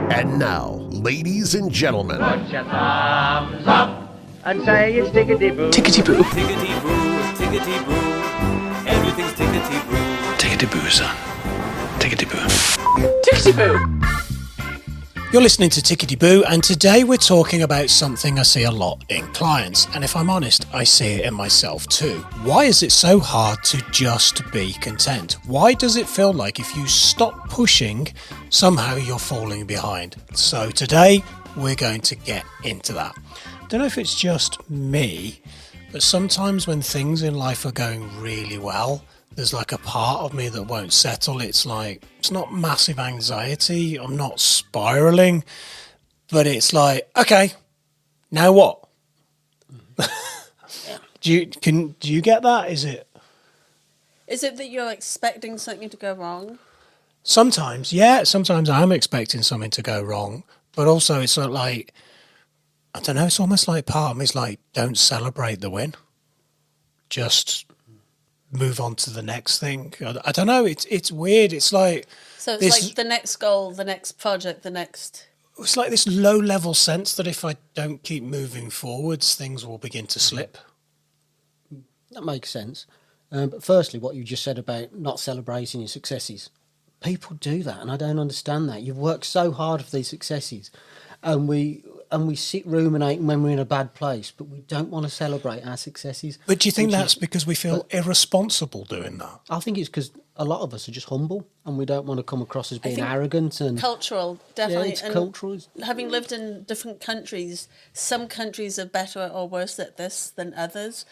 And now, ladies and gentlemen, Put your thumbs up and say it's Tickety Boo. Tickety Boo. Tickety Boo, Tickety Boo, everything's Tickety Boo. Tickety Boo, son. Tickety Boo. Tickety Boo! You're listening to Tickety Boo, and today we're talking about something I see a lot in clients, and if I'm honest, I see it in myself too. Why is it so hard to just be content? Why does it feel like if you stop pushing, somehow you're falling behind? So today, we're going to get into that. I don't know if it's just me, but sometimes when things in life are going really well, there's like a part of me that won't settle. It's like, it's not massive anxiety. I'm not spiraling, but it's like, okay, now what? Do you get that? Is it that you're expecting something to go wrong? Sometimes, yeah. Sometimes I'm expecting something to go wrong, but also it's not like, I don't know, it's almost like part of me is like, don't celebrate the win. Just move on to the next thing. I don't know. It's weird. It's like Like the next goal, the next project, the next. It's like this low level sense that if I don't keep moving forwards, things will begin to slip. That makes sense. But firstly, what you just said about not celebrating your successes. People do that, and I don't understand that. You've worked so hard for these successes, and we sit ruminating when we're in a bad place, but we don't want to celebrate our successes. But do you think that's because we feel irresponsible doing that? I think it's because a lot of us are just humble, and we don't want to come across as being arrogant and cultural. Definitely, yeah, it's and cultural. Having lived in different countries, some countries are better or worse at this than others.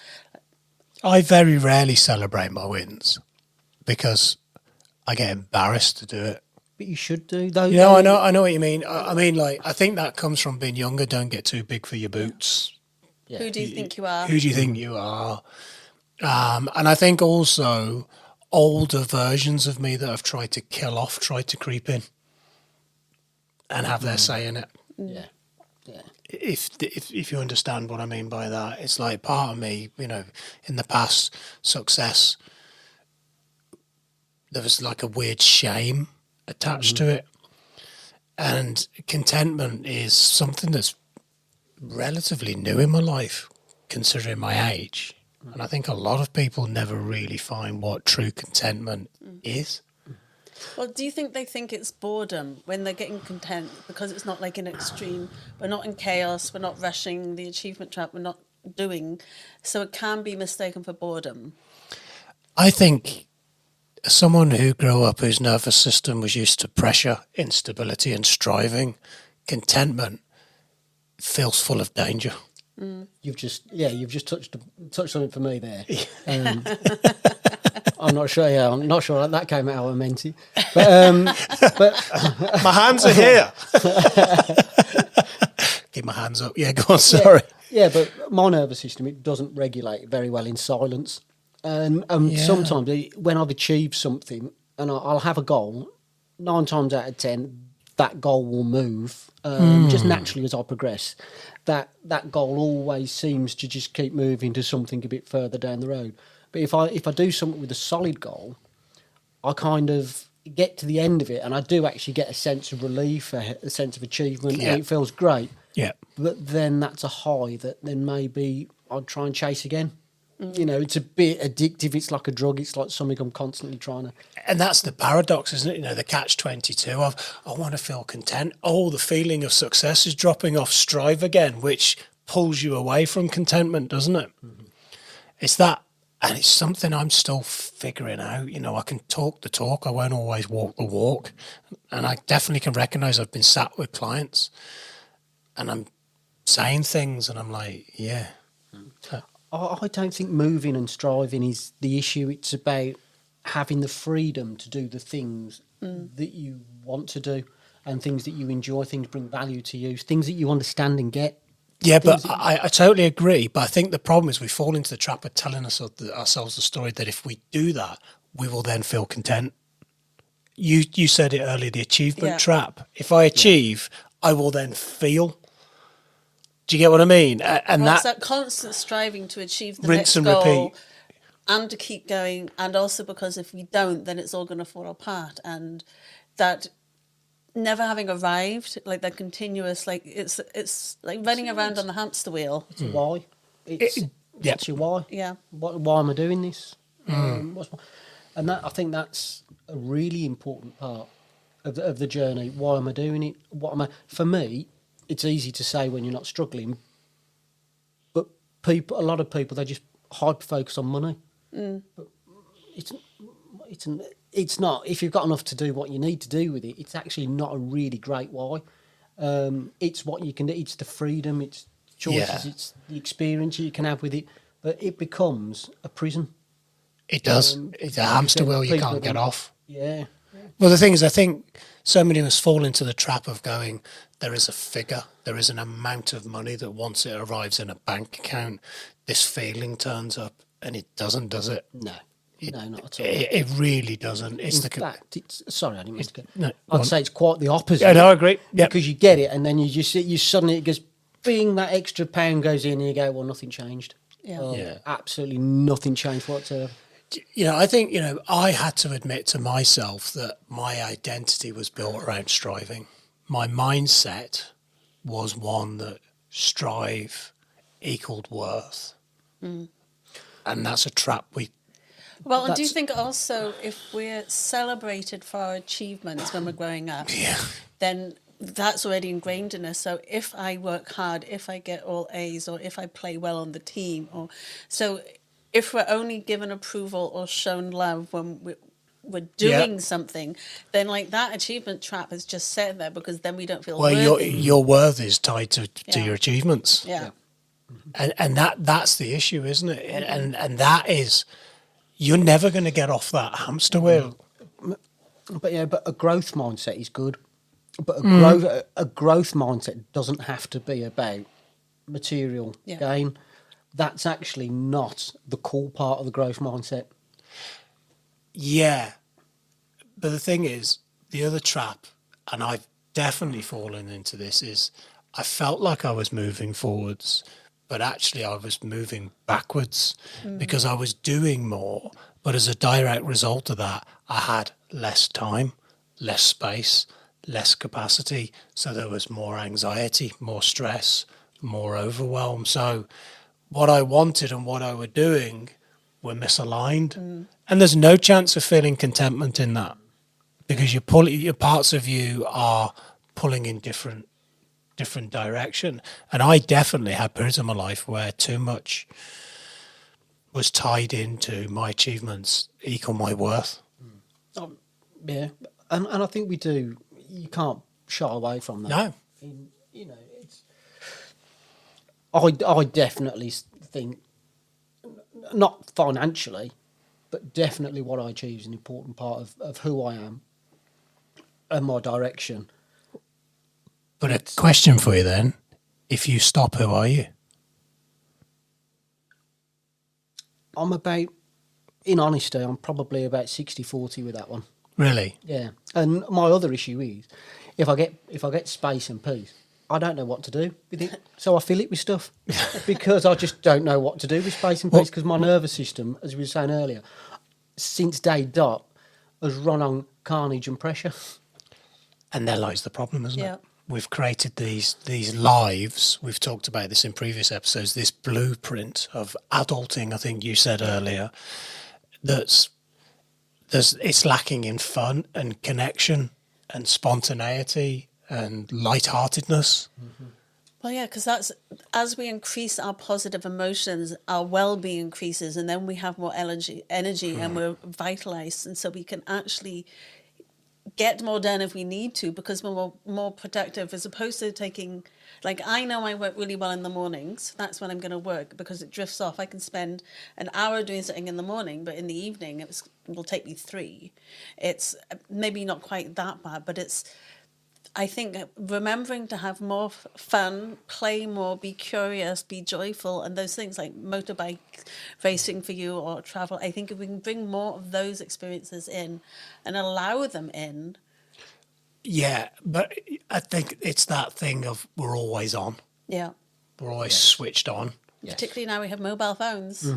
I very rarely celebrate my wins because I get embarrassed to do it. But you should do, though. You know, I know what you mean. I mean, like, I think that comes from being younger. Don't get too big for your boots. Yeah. Who do you think you are? Who do you think you are? And I think also older versions of me that have tried to kill off, tried to creep in and have their say in it. Yeah, yeah. If you understand what I mean by that, it's like part of me, you know, in the past, success, there was like a weird shame attached to it. And contentment is something that's relatively new in my life, considering my age. And I think a lot of people never really find what true contentment is. Well, do you think they think it's boredom when they're getting content because it's not like an extreme? We're not in chaos. We're not rushing the achievement trap. We're not doing. So it can be mistaken for boredom. I think someone who grew up whose nervous system was used to pressure, instability and striving, contentment feels full of danger. You've just touched on it for me there. I'm not sure. Yeah, I'm not sure that came out how I meant it. But My hands are here. Keep my hands up. Yeah, go on. Sorry. Yeah, but my nervous system, it doesn't regulate very well in silence. And sometimes when I've achieved something and I'll have a goal, 9 times out of 10, that goal will move just naturally as I progress. That goal always seems to just keep moving to something a bit further down the road. But if I do something with a solid goal, I kind of get to the end of it and I do actually get a sense of relief, a sense of achievement, and it feels great. Yeah. But then that's a high that then maybe I'd try and chase again. You know, it's a bit addictive. It's like a drug. It's like something I'm constantly trying to... And that's the paradox, isn't it? You know, the catch-22 of, I want to feel content. Oh, the feeling of success is dropping off. Strive again, which pulls you away from contentment, doesn't it? Mm-hmm. It's that, and it's something I'm still figuring out. You know, I can talk the talk. I won't always walk the walk. And I definitely can recognise I've been sat with clients and I'm saying things and I'm like, yeah. I don't think moving and striving is the issue. It's about having the freedom to do the things that you want to do and things that you enjoy, things bring value to you, things that you understand and get. Yeah, but I totally agree. But I think the problem is we fall into the trap of telling ourselves the story that if we do that, we will then feel content. You said it earlier, the achievement trap. If I achieve, I will then feel. Do you get what I mean? And it's that constant striving to achieve the rinse next and goal repeat. and to keep going. And also because if we don't, then it's all going to fall apart. And that never having arrived, like that continuous, like it's like running around on the hamster wheel. It's a why. It's yeah. what's your why? Yeah. Why am I doing this? And I think that's a really important part of the journey. Why am I doing it? For me, it's easy to say when you're not struggling, but a lot of people, they just hyper focus on money. But it's not. If you've got enough to do what you need to do with it, it's actually not a really great why. It's what you can do. It's the freedom. It's choices. Yeah. It's the experience you can have with it. But it becomes a prison. It does. It's a hamster wheel you people can't get off. Yeah. Well, the thing is, I think so many of us fall into the trap of going, there is a figure, there is an amount of money that once it arrives in a bank account, this feeling turns up, and it doesn't, does it? No, not at all. It really doesn't. It's In fact, sorry, I didn't mean to get. no, I'd say it's quite the opposite. Yeah, no, I agree. Yep. Because you get it, and then you suddenly it goes, bing, that extra pound goes in, and you go, well, nothing changed. Yeah. Yeah. Absolutely nothing changed whatsoever. I think, I had to admit to myself that my identity was built around striving. My mindset was one that strive equaled worth. And that's a trap Well, and do you That's- think also if we're celebrated for our achievements when we're growing up, Yeah. then that's already ingrained in us. So if I work hard, if I get all A's, or if I play well on the team, if we're only given approval or shown love when we're doing something, then like that achievement trap is just set there, because then we don't feel Well, worthy. your worth is tied to Yeah. your achievements. Yeah. And that's the issue, isn't it? And that is, you're never going to get off that hamster wheel. But a growth mindset is good. But a growth mindset doesn't have to be about material Yeah. gain. That's actually not the cool part of the growth mindset. Yeah. But the thing is, the other trap, and I've definitely fallen into this, is I felt like I was moving forwards, but actually I was moving backwards because I was doing more. But as a direct result of that, I had less time, less space, less capacity. So there was more anxiety, more stress, more overwhelm. So what I wanted and what I were doing were misaligned. And there's no chance of feeling contentment in that, because your parts of you are pulling in different direction. And I definitely had periods of my life where too much was tied into my achievements equal my worth. Yeah, and I think we do. You can't shy away from that. No. It's. I definitely think, not financially, but definitely what I achieve is an important part of who I am and my direction. But a question for you then, if you stop, who are you? I'm about, in honesty, I'm probably about 60-40 with that one. Really? Yeah, and my other issue is, if I get space and peace, I don't know what to do with it, so I fill it with stuff because I just don't know what to do with space and peace, because my nervous system, as we were saying earlier, since day dot, has run on carnage and pressure. And there lies the problem, isn't Yeah. it? We've created these lives. We've talked about this in previous episodes. This blueprint of adulting, I think you said earlier, it's lacking in fun and connection and spontaneity and lightheartedness. Well, yeah, because that's, as we increase our positive emotions, our well-being increases, and then we have more energy, and we're vitalized, and so we can actually get more done if we need to, because we're more productive, as opposed to taking, like, I know I work really well in the mornings. That's when I'm going to work, because it drifts off. I can spend an hour doing something in the morning, but in the evening it will take me 3. It's maybe not quite that bad, but it's, I think, remembering to have more fun, play more, be curious, be joyful, and those things like motorbike racing for you or travel. I think if we can bring more of those experiences in and allow them in. Yeah, but I think it's that thing of we're always on. Yeah. We're always switched on. Particularly now we have mobile phones.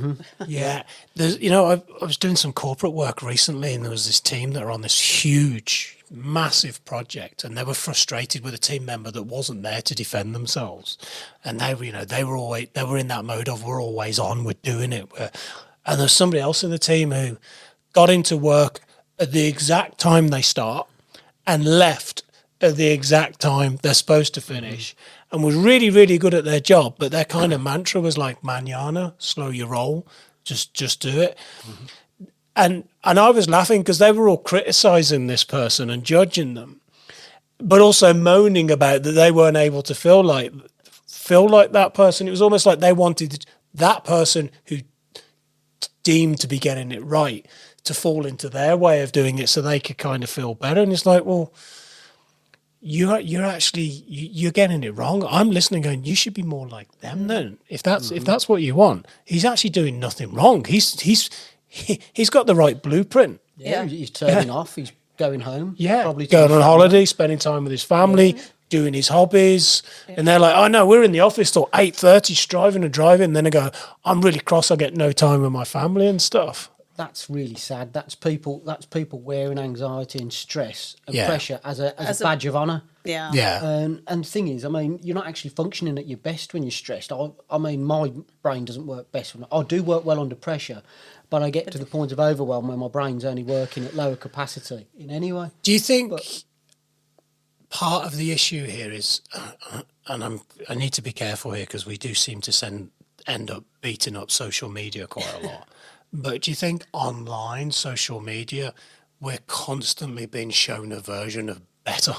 Yeah, there's, you know, I was doing some corporate work recently, and there was this team that were on this huge, massive project, and they were frustrated with a team member that wasn't there to defend themselves, and they were, you know, they were in that mode of we're always on, we're doing it, and there's somebody else in the team who got into work at the exact time they start and left at the exact time they're supposed to finish. And was really, really good at their job, but their kind of mantra was like manana, slow your roll, just do it. And I was laughing because they were all criticising this person and judging them, but also moaning about that they weren't able to feel like that person. It was almost like they wanted that person who deemed to be getting it right to fall into their way of doing it so they could kind of feel better. And it's like, well, you're getting it wrong. I'm listening going, you should be more like them then. If that's what you want. He's actually doing nothing wrong. He's got the right blueprint. Yeah, he's turning off, he's going home. Yeah, probably going on holiday, spending time with his family, doing his hobbies. And they're like, oh no, we're in the office till 8:30, striving and driving. And then I go, I'm really cross, I get no time with my family and stuff. That's really sad. That's people wearing anxiety and stress and pressure as a badge of honour. Yeah. Yeah. And the thing is, I mean, you're not actually functioning at your best when you're stressed. I mean, my brain doesn't work best when I do work well under pressure, but I get to the point of overwhelm where my brain's only working at lower capacity in any way. Do you think part of the issue here is, and I need to be careful here because we do seem to end up beating up social media quite a lot. But do you think online social media, we're constantly being shown a version of better?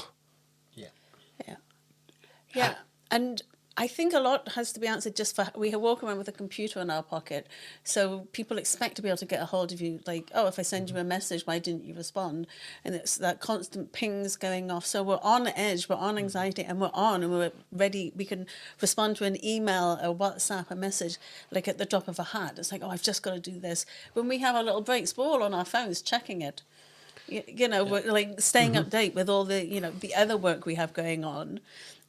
Yeah. And I think a lot has to be answered just for, we walk around with a computer in our pocket. So people expect to be able to get a hold of you. Like, oh, if I send you a message, why didn't you respond? And it's that constant pings going off. So we're on edge, we're on anxiety, and we're ready. We can respond to an email, a WhatsApp, a message, like at the drop of a hat. It's like, oh, I've just got to do this. When we have our little breaks, we're all on our phones checking it. We're like staying update with all the, the other work we have going on.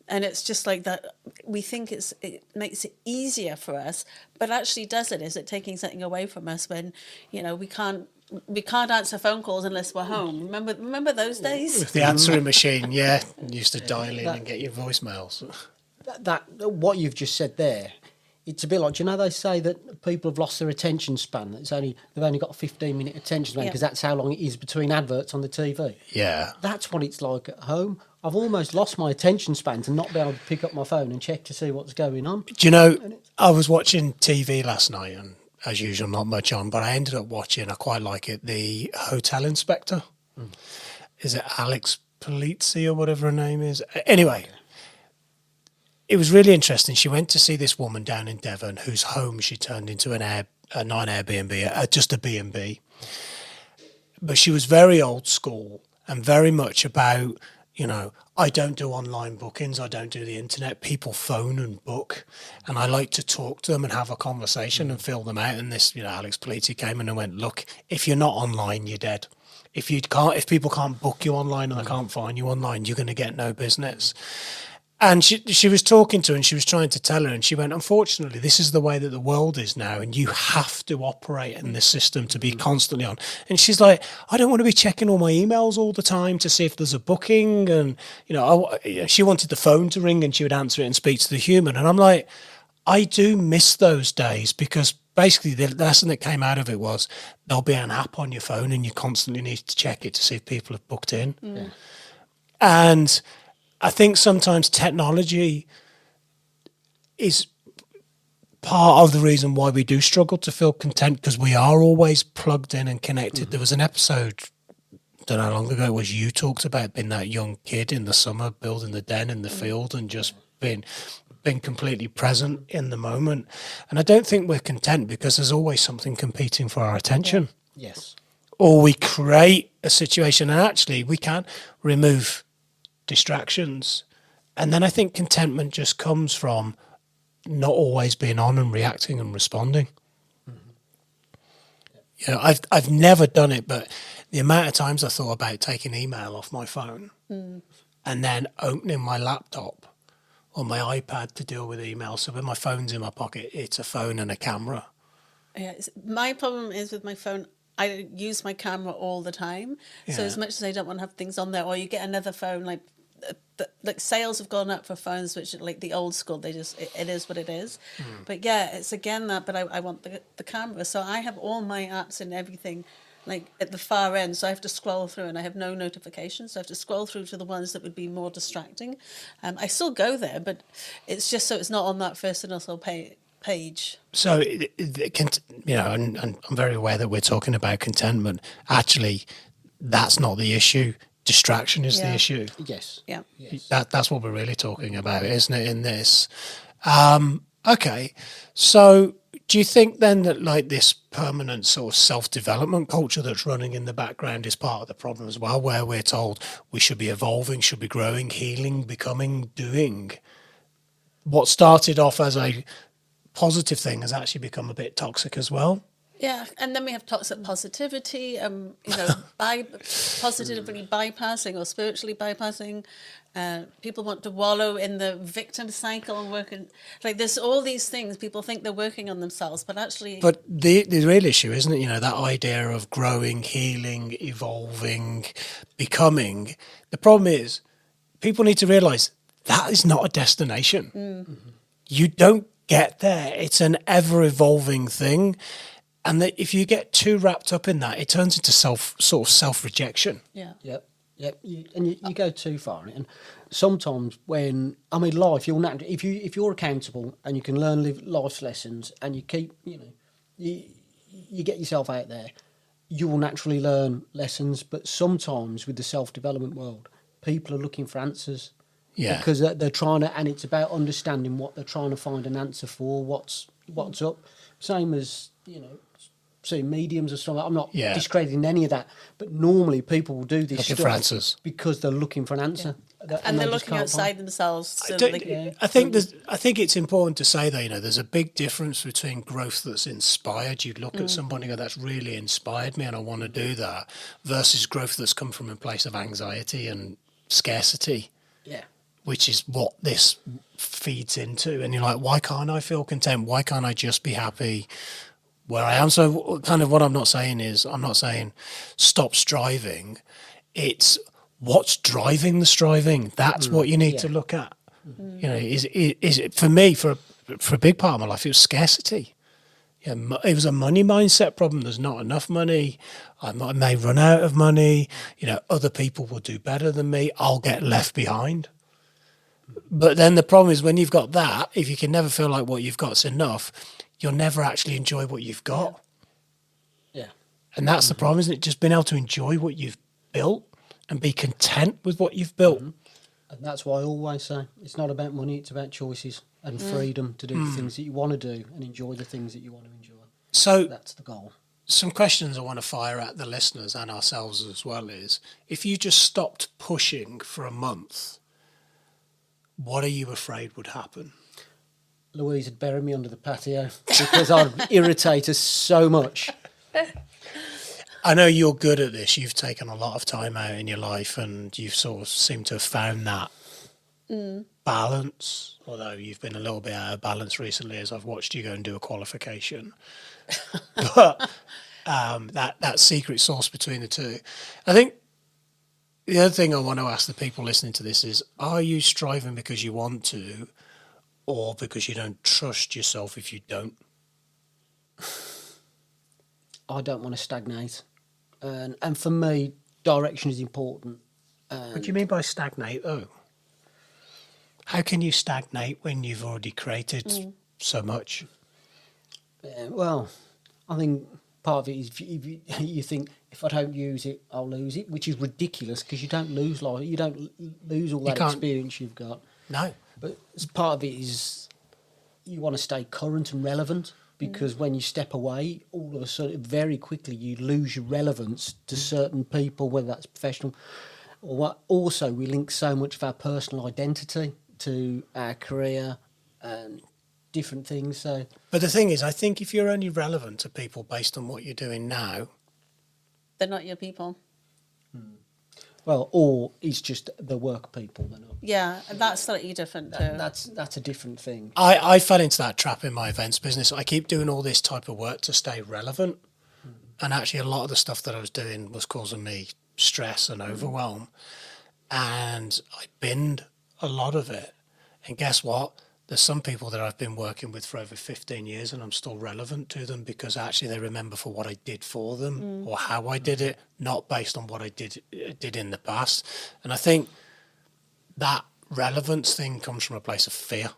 And it's just like that. We think it makes it easier for us, but actually, does it? Is it taking something away from us when, we can't answer phone calls unless we're home? Remember those days? With the answering machine, you used to dial in and get your voicemails. That what you've just said there, it's a bit like, they say that people have lost their attention span. They've only got a 15-minute attention span because that's how long it is between adverts on the TV. Yeah, that's what it's like at home. I've almost lost my attention span to not be able to pick up my phone and check to see what's going on. Do you know, I was watching TV last night, and as usual, not much on, but I ended up watching, I quite like it, the Hotel Inspector. Is it Alex Polizzi or whatever her name is? Anyway, it was really interesting. She went to see this woman down in Devon whose home she turned into not an Airbnb, just a B&B. But she was very old school and very much about, I don't do online bookings. I don't do the internet. People phone and book. And I like to talk to them and have a conversation and fill them out. And this, Alex Politi came in and went, look, if you're not online, you're dead. If people can't book you online and they can't find you online, you're going to get no business. And she was talking to her and she was trying to tell her, and she went, unfortunately, this is the way that the world is now, and you have to operate in this system to be constantly on. And she's like, I don't want to be checking all my emails all the time to see if there's a booking. And, she wanted the phone to ring and she would answer it and speak to the human. And I'm like, I do miss those days, because basically the lesson that came out of it was there'll be an app on your phone and you constantly need to check it to see if people have booked in. Yeah. And I think sometimes technology is part of the reason why we do struggle to feel content, because we are always plugged in and connected. There was an episode, I don't know how long ago it was, you talked about being that young kid in the summer, building the den in the field and just being completely present in the moment. And I don't think we're content because there's always something competing for our attention. Yes. Or we create a situation, and actually we can't remove distractions, and then I think contentment just comes from not always being on and reacting and responding. I've never done it, but the amount of times I thought about taking email off my phone and then opening my laptop or my iPad to deal with email. So when my phone's in my pocket, it's a phone and a camera. Yeah, my problem is with my phone. I use my camera all the time. So Yeah. as much as I don't want to have things on there, or you get another phone, like sales have gone up for phones which are like the old school. They just it is what it is. But yeah, it's again that. But I want the camera. So I have all my apps and everything like at the far end. So I have to scroll through, and I have no notifications. So I have to scroll through to the ones that would be more distracting. I still go there, but it's just so it's not on that first initial page. So, and I'm very aware that we're talking about contentment. Actually, that's not the issue. Distraction is the Yeah. issue. Yes. Yeah. That's what we're really talking about, isn't it, in this? Okay. So do you think then that like this permanent sort of self-development culture that's running in the background is part of the problem as well, where we're told we should be evolving, should be growing, healing, becoming, doing? What started off as a positive thing has actually become a bit toxic as well. Yeah, and then we have toxic positivity, positively bypassing or spiritually bypassing. People want to wallow in the victim cycle and working like there's all these things. People think they're working on themselves, but actually, But the real issue, isn't it? That idea of growing, healing, evolving, becoming. The problem is, people need to realise that is not a destination. You don't get there. It's an ever-evolving thing. And that if you get too wrapped up in that, it turns into self-rejection. yeah, Yep. You go too far, and sometimes life, you're naturally, if you're accountable and you can learn life's lessons, and you keep, you get yourself out there, you will naturally learn lessons. But sometimes with the self-development world, people are looking for answers. Yeah. Because they're trying to, and it's about understanding what they're trying to find an answer for, what's up. Same as, say mediums or something. I'm not discrediting any of that, but normally people will do this Looking stuff for answers. because they're looking for an answer. and they're they just looking can't outside find- themselves. So I think it's important to say that there's a big difference between growth that's inspired. You look at somebody and go, that's really inspired me and I want to do that, versus growth that's come from a place of anxiety and scarcity. Yeah. Which is what this feeds into. And you're like, why can't I feel content? Why can't I just be happy where I am? So kind of what I'm not saying is, I'm not saying stop striving. It's what's driving the striving. That's what you need to look at. Is it for me, for a big part of my life, it was scarcity. Yeah, it was a money mindset problem. There's not enough money. I may run out of money. Other people will do better than me. I'll get left behind. But then the problem is when you've got that, if you can never feel like what you've got's enough, you'll never actually enjoy what you've got. Yeah. And that's the problem, isn't it? Just being able to enjoy what you've built and be content with what you've built. And that's why I always say it's not about money, it's about choices and freedom to do the things that you want to do and enjoy the things that you want to enjoy. So That's the goal. some questions I want to fire at the listeners and ourselves as well is, if you just stopped pushing for a month, what are you afraid would happen? Louise would bury me under the patio because I'd irritate her so much. I know you're good at this. You've taken a lot of time out in your life and you've sort of seemed to have found that balance, although you've been a little bit out of balance recently as I've watched you go and do a qualification. But that secret sauce between the two. I think the other thing I want to ask the people listening to this is, are you striving because you want to or because you don't trust yourself if you don't? I don't want to stagnate. And for me, direction is important. What do you mean by stagnate, though? How can you stagnate when you've already created so much? Well, I think part of it is if you think, if I don't use it, I'll lose it, which is ridiculous because you don't lose all that can't. experience you've got. No. But part of it is you want to stay current and relevant because when you step away, all of a sudden, very quickly, you lose your relevance to certain people, whether that's professional or what. Also, we link so much of our personal identity to our career and different things. So, But the thing is, I think if you're only relevant to people based on what you're doing now, they're not your people. Well, or it's just the work people. They're not. Yeah, and that's slightly different too. That's a different thing. I fell into that trap in my events business. I keep doing all this type of work to stay relevant. And actually a lot of the stuff that I was doing was causing me stress and overwhelm. And I binned a lot of it. And guess what? There's some people that I've been working with for over 15 years and I'm still relevant to them because actually they remember for what I did for them or how I did it, not based on what I did in the past. And I think that relevance thing comes from a place of fear.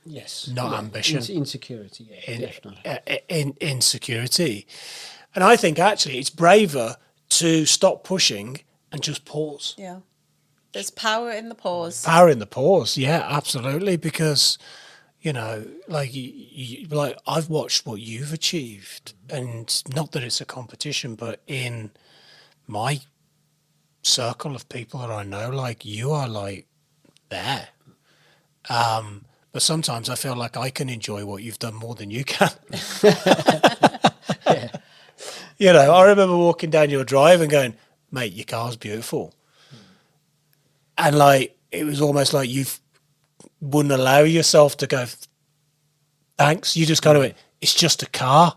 Yes. Not ambition. Insecurity, definitely. Insecurity. And I think actually it's braver to stop pushing and just pause. Yeah. There's power in the pause. Power in the pause, yeah, absolutely. Because, like like I've watched what you've achieved, and not that it's a competition, but in my circle of people that I know, like you are like there. But sometimes I feel like I can enjoy what you've done more than you can. I remember walking down your drive and going, mate, your car's beautiful. And like, it was almost like you wouldn't allow yourself to go, thanks. You just kind of went, it's just a car.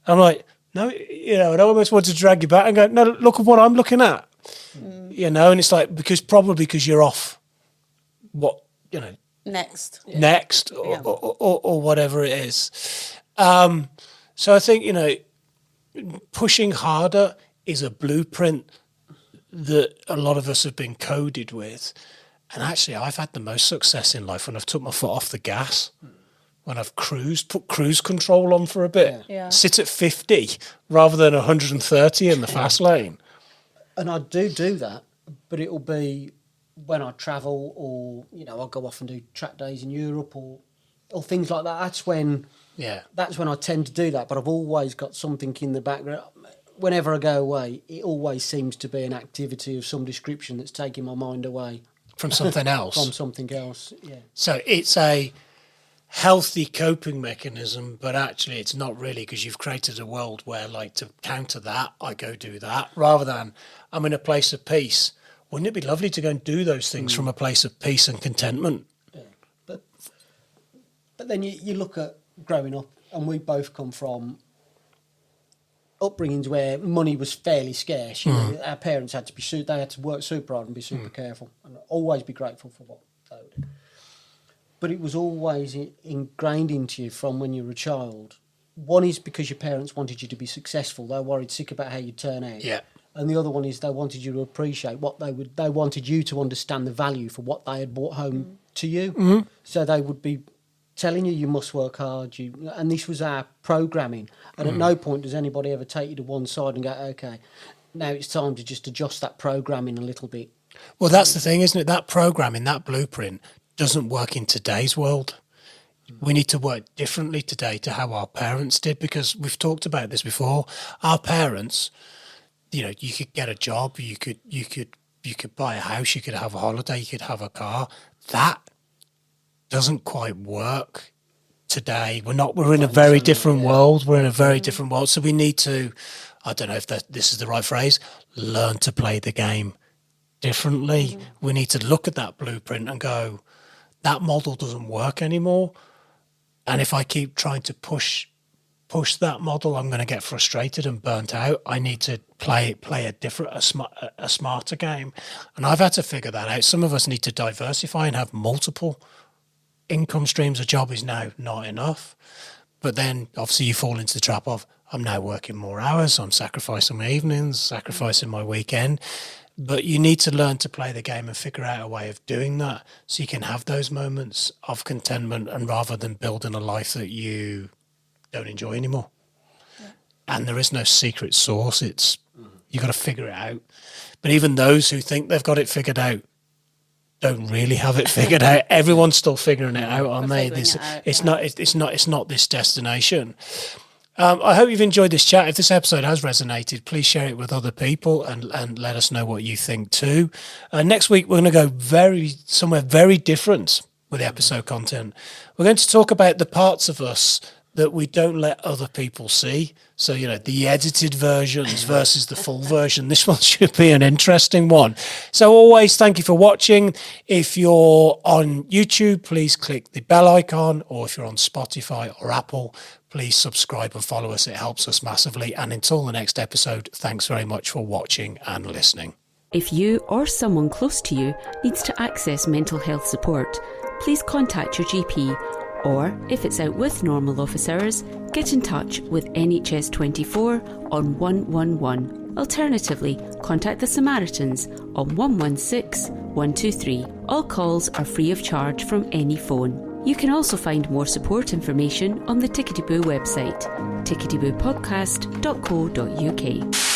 I'm like, no, and I almost wanted to drag you back and go, no, look at what I'm looking at. And it's like, because you're off what, Next. Or whatever it is. So I think, pushing harder is a blueprint that a lot of us have been coded with. And actually, I've had the most success in life when I've took my foot off the gas, when I've put cruise control on for a bit, sit at 50 rather than 130 in the fast lane. And I do that, but it'll be when I travel or, I'll go off and do track days in Europe or things like that. That's when I tend to do that. But I've always got something in the background. Whenever I go away, it always seems to be an activity of some description that's taking my mind away. From something else. From something else, yeah. So it's a healthy coping mechanism, but actually it's not really, because you've created a world where, like, to counter that, I go do that, rather than I'm in a place of peace. Wouldn't it be lovely to go and do those things from a place of peace and contentment? Yeah. But then you look at growing up, and we both come from upbringings where money was fairly scarce. Our parents had to they had to work super hard and be super careful, and always be grateful for what they did. But it was always ingrained into you from when you were a child. One is because your parents wanted you to be successful; they were worried sick about how you turn out. Yeah. And the other one is they wanted you to appreciate what they wanted you to understand the value for what they had brought home to you. So they would be telling you must work hard, and this was our programming. And at no point does anybody ever take you to one side and go, okay, now it's time to just adjust that programming a little bit. Well, that's the thing, isn't it? That programming, that blueprint doesn't work in today's world. We need to work differently today to how our parents did, because we've talked about this before. Our parents, you could get a job, you could buy a house, you could have a holiday, you could have a car. That doesn't quite work today. We're in a very different world. We're in a very different world. So we need to, I don't know if this is the right phrase, learn to play the game differently. We need to look at that blueprint and go, that model doesn't work anymore. And if I keep trying to push that model, I'm going to get frustrated and burnt out. I need to play a smarter game. And I've had to figure that out. Some of us need to diversify and have multiple income streams. A job is now not enough. But then obviously you fall into the trap of, I'm now working more hours, I'm sacrificing my evenings, sacrificing my weekend. But you need to learn to play the game and figure out a way of doing that so you can have those moments of contentment, and rather than building a life that you don't enjoy anymore. And there is no secret sauce. You got to figure it out. But even those who think they've got it figured out don't really have it figured out. Everyone's still figuring it out, aren't they? It's not this destination. I hope you've enjoyed this chat. If this episode has resonated, please share it with other people and let us know what you think too. Next week, we're going to go somewhere very different with the episode content. We're going to talk about the parts of us that we don't let other people see. So, the edited versions versus the full version. This one should be an interesting one. So always thank you for watching. If you're on YouTube, please click the bell icon, or if you're on Spotify or Apple, please subscribe and follow us. It helps us massively. And until the next episode, thanks very much for watching and listening. If you or someone close to you needs to access mental health support, please contact your GP, or if it's out with normal office hours, get in touch with NHS 24 on 111. Alternatively, contact the Samaritans on 116 123. All calls are free of charge from any phone. You can also find more support information on the Tickety Boo website, ticketyboopodcast.co.uk.